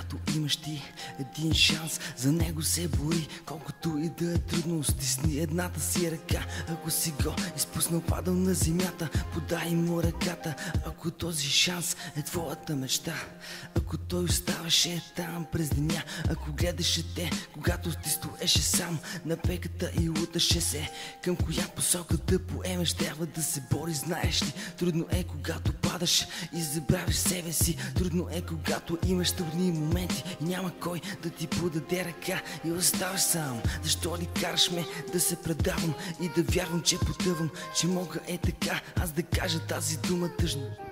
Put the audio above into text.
когато имаш ти един шанс, за него се бори, колкото и да е трудно. Стисни едната си ръка, ако си го изпуснал, падал на земята, подай му ръката. Ако този шанс е твоята мечта, ако той оставаше там през деня, ако гледаше те, когато ти стоеше сам на пеката и луташе се към коя посока да поемеш, трябва да се бори, знаеш ли. Трудно е, когато падаш и забравиш себе си, трудно е, когато имаш трудни моменти и няма кой да ти подаде ръка и оставаш сам. Защо ли караш ме да се предавам и да вярвам, че потъвам, че мога така аз да кажа тази дума тъжна?